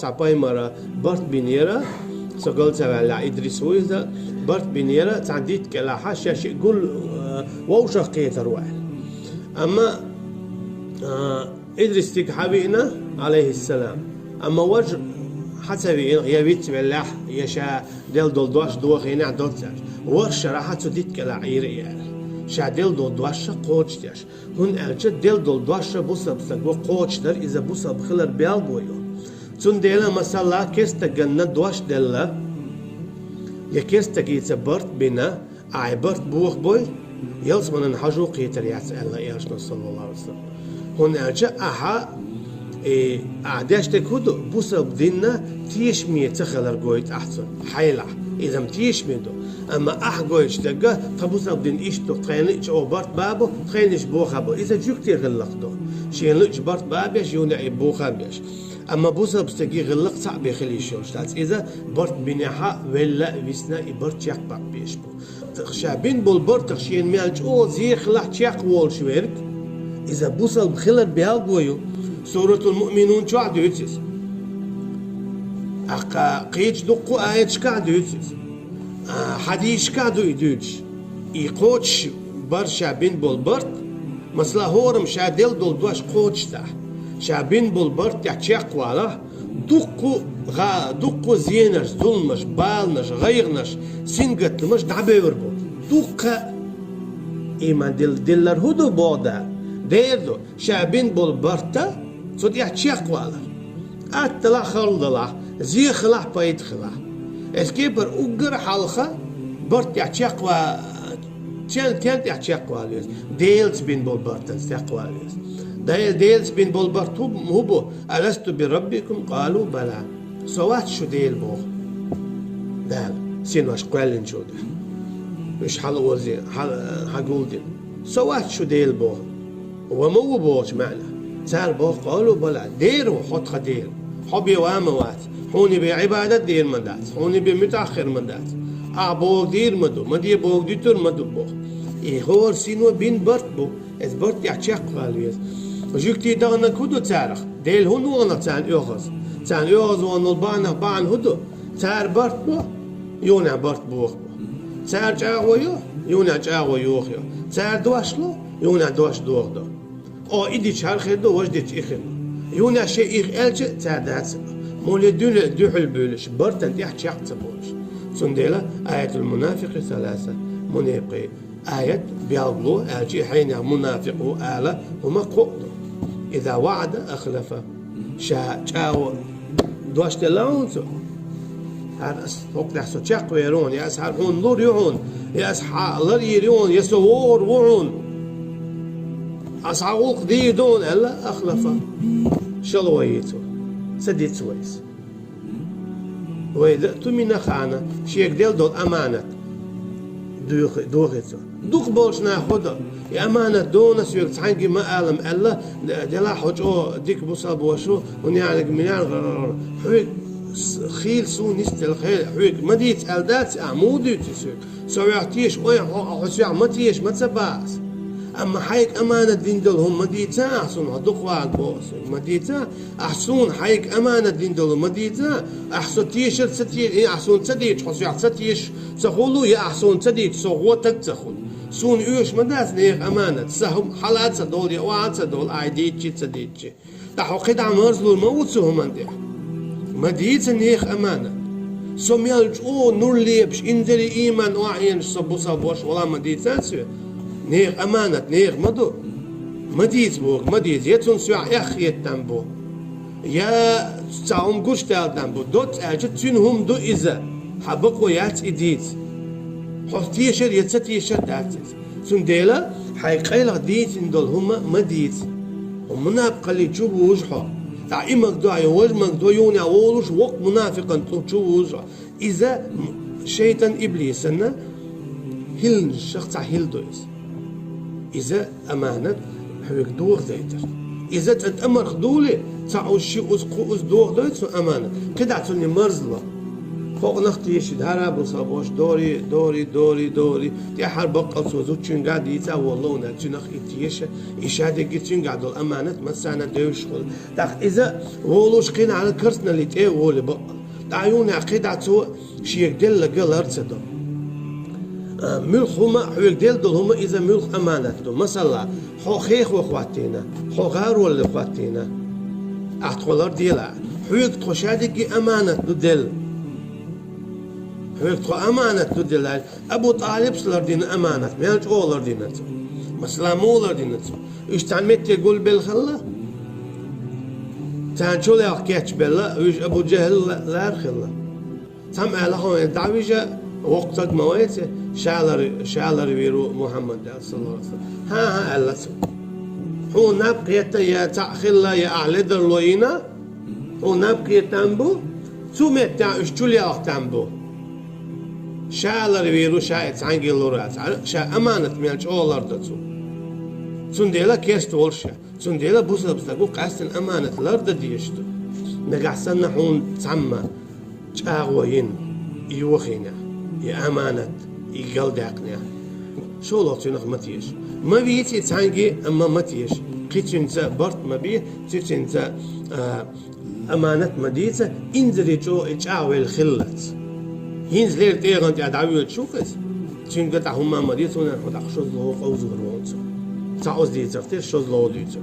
تعبايمرا برت بنيرة سقلت على إدريس ويزا برت بنيرة تعديت كلا حاشا شيء قول ووشة قيتر واحد أما إدريس تيك حبينا عليه السلام أما وجه حسب يبيت بالله يشاء دل دول دوش دوخينا دوتر ورش راح تديت كلا عيري شا دل دول دوش قوتش ديش هن أجد دل دول دوش بوسا بسقو قوتش در إذا بوسا بخلر بيالغويو تون ديلا مثلا كيستا جنة دوش دلا يكيستا كيتبرت بنا عبرت بوخ بوي يلس من الحجو قيتر يسأل الله صلى الله عليه وسلم هن أجد أحا أعداش تكودو بوسا بدينا تيش مية تخلر قويت أحسن حيلع إذا متيش ميدو أما أح قويتش تقا فبوسا بدين إيشتو قينيش أو بارت بابو قينيش بوخا بو إذا جو كتير غلقتو شين لوش بارت بابيش يونعي بوخا بيش أما بوسا بستقي غلق صعب يخلي شولش إذا بارت بناحا ولا ويسنا بارت يقبق بيش بو تخشابين بول بارت تخشين ميالج أو زي خلاح تيق وول شويرك إذا بوسا بخلر بيالقويو سورة المؤمنون شو عدو يتسس أقا قيج دقو آيات شكادو يتسس حديث شكادو يدوش يقوتش برشا بين بولبرت مثلا هورم شادل دول دوش قوتش تاح شابين بولبرت يحشيق والا دقو زينش ظلمش بالنش غيرنش سنقتلمش دعبير بول دقا إيمان دلر هدو بودا ديردو شابين بولبرتا صد يحشيق والا أتلا خلدلا زي خلاح بايد خلاح اسكيبر أجر حلقة برت يحشيق وا تنت يحشيق واليس ديلز بين بولبرتا يحشيق واليس ديلز بين بولبرت هبو ألست بربكم قالوا بلى سوات شو ديل بو دال سينوش قالن شو ده مش حلو زين حقول دين سوات شو ديل بو ومو بوش معنا سال بو قالوا بلا ديروا حط خدير حبي واموات هوني بعبادة دير مدات هوني بمتأخر مدات أبوك دير مدو مدي بوك ديتر مدو بو هو سينو بين برت بو إذ برت يحشق قالويز وجوكتي دغنا كودو تارخ ديل هونو أنا تان يوغز وان البانا بان هدو تار برت بو يونا برت بوخ بو تار جاغو يو يونا جاغو يوخ يو تار دواشلو يونا دوش دوغ دو أو إدي شهر خدو وجدت إخن يونا شيء إخ ألج تعدات مولي دوحل بولش برتن يحكي يحتبولش سنديلا آية المنافق ثلاثة منيقي آية بيالغلو ألجي حين منافق آلة هما قؤدو إذا وعد أخلف شاو دوش تلاونتو هرس وقت حسو تشاق ويرون يا أسحار هون نور يعون يا أسحار يرون يسوور وعون أصعوق ديدون ألا أخلفا شلويتو سديت سويس وإذا تمنا خانا شيك ديل دول أمانة دوغيتو دوق بولش ناخده يا أمانة دونا سويك تحنقي ما أعلم ألا ديلا حجو ديك بوصاب وشو ونيالك منيال حويك خيل سو نستل خيل حويك ما ديت ألدات أعمودي تسويك سويعتيش حسويع ما تيش ما تسباس أما حيك أمانة دين دولهم مديتا أحسن هدوقوا البوس مديتا أحسن حيك أمانة دين دولهم مديتا أحسن تيشر ستيش أحسن تديش حسيع ستيش سخولو يا أحسن تديش سخوتك تخول سون إيش مداس نيك أمانة سهم حالات سدول يوعد سدول عيديتشي تديتشي تحقيد عمرزلو الموت سهم مندي مديتا نيك أمانة سميالج أو نور ليبش إنزلي إيمان وعين صبوش ولا مديتا سوى نيغ أمانة نيغ مدو مديت بوك مديت يتون سوع يخ يتنبو يا تعوم قوش تالتنبو دوت أجد تنهم دو إذا حبقوا يات إديت حفتيشر يتستيشر داتت سنديلا حيقيلغ ديت اندول هما مديت ومنا بقى لي تشوف وجحه تعيمك دو عيوج مك دو يوني أولوش وق منافقا تشوف وجحه إذا شيطان إبليس أنا هل الشخص هل دويس إذا أمانة حويك دوغ زيتر إذا تأمر خدولي تعو الشيء أزقو أزدوغ دويت أمانة كده عتوني مرزلة فوق نختي يشد هرب وصابوش دوري دي حرب بقى سوزو تشين قاعد يتا والله نتشنخ إتيش إشادة جتشين قاعد الأمانة مسانا دوش خل داخ إذا ولوش قين على كرسنا اللي تيه ولي بقى تعيون عقيد عتو شيك دل لقل أرصده ملخ هما حويك دل دول هما إذا ملخ أمانة دول مثلا حو خيخ وإخواتينا حو غار ولا إخواتينا أحتقولار ديلا حويك تخشادك أمانة دل حويك تخو أمانة دل أبو طالب سلر دين أمانة ميالج أولر دينتو مسلم أولر دينتو إيش تعمل تقول بالخلا تانشو لي أحكيش بالله ويش أبو جهل لا خلا تم على هون دعويجة وقتك مويته شالر ويرو محمد صلى الله عليه وسلم ها الله هو نبقى يا تأخلا يا أعلد اللوينا هو نبقى تنبو ثم تأشتولي أختنبو شالر ويرو شايت عنجي لورات شا أمانة ميالش أولر دتو سنديلا كيست ولشة سنديلا بوسلا بسلقو قاستن أمانة لرد ديشتو نقعسن نحون تسمى جاغوين يوخينا يا أمانة يقل داقنا شو لطينك متيش ما بيتي تسانجي أما متيش قيتشنسا برت ما بيه تيتشنسا أمانة مديتة إنزلي جو إتشاوي الخلت هينز لير تيغان تعدعوي تشوفت تشنقطع هما مديتونا ودق شوز لو قوزو هرونسو تعوز دي تفتير شوز لو دي تفتير